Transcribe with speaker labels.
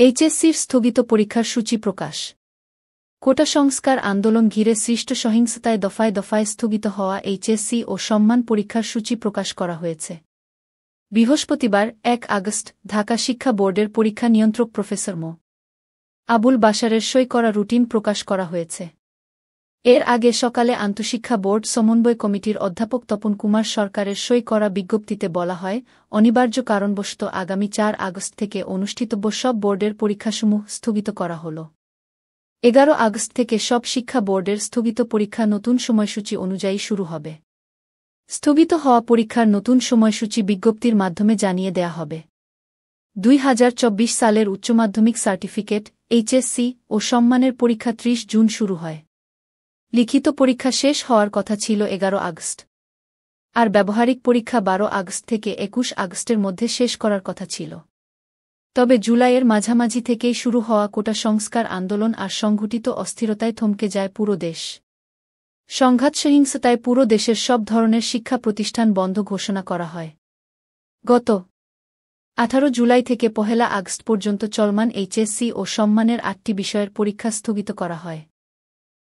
Speaker 1: এইচএসসির স্থগিত পরীক্ষার সূচি প্রকাশ। কোটা সংস্কার আন্দোলন ঘিরে সৃষ্ট সহিংসতায় দফায় দফায় স্থগিত হওয়া এইচএসসি ও সম্মান পরীক্ষার সূচি প্রকাশ করা হয়েছে। বৃহস্পতিবার ১ আগস্ট ঢাকা শিক্ষা বোর্ডের পরীক্ষা নিয়ন্ত্রক প্রফেসর মো. আবুল বাশারের সই করা রুটিন প্রকাশ করা হয়েছে। এর আগে সকালে আন্তঃশিক্ষা বোর্ড সমন্বয় কমিটির অধ্যাপক তপন কুমার সরকারের সই করা বিজ্ঞপ্তিতে বলা হয়, অনিবার্য কারণবশত আগামী ৪ আগস্ট থেকে অনুষ্ঠিতব্য সব বোর্ডের পরীক্ষাসমূহ স্থগিত করা হল। ১১ আগস্ট থেকে সব শিক্ষা বোর্ডের স্থগিত পরীক্ষা নতুন সময়সূচি অনুযায়ী শুরু হবে। স্থগিত হওয়া পরীক্ষার নতুন সময়সূচি বিজ্ঞপ্তির মাধ্যমে জানিয়ে দেয়া হবে। ২০২৪ সালের উচ্চমাধ্যমিক সার্টিফিকেট, এইচএসসি ও সম্মানের পরীক্ষা ৩০ জুন শুরু হয়। লিখিত পরীক্ষা শেষ হওয়ার কথা ছিল ১১ আগস্ট। আর ব্যবহারিক পরীক্ষা ১২ আগস্ট থেকে ২১ আগস্টের মধ্যে শেষ করার কথা ছিল। তবে জুলাইয়ের মাঝামাঝি থেকেই শুরু হওয়া কোটা সংস্কার আন্দোলন আর সংঘটিত অস্থিরতায় থমকে যায় পুরো দেশ। সংঘাত সহিংসতায় পুরো দেশের সব ধরনের শিক্ষা প্রতিষ্ঠান বন্ধ ঘোষণা করা হয়। গত ১৮ জুলাই থেকে ১ আগস্ট পর্যন্ত চলমান এইচএসসি ও সম্মানের ৮টি বিষয়ের পরীক্ষা স্থগিত করা হয়।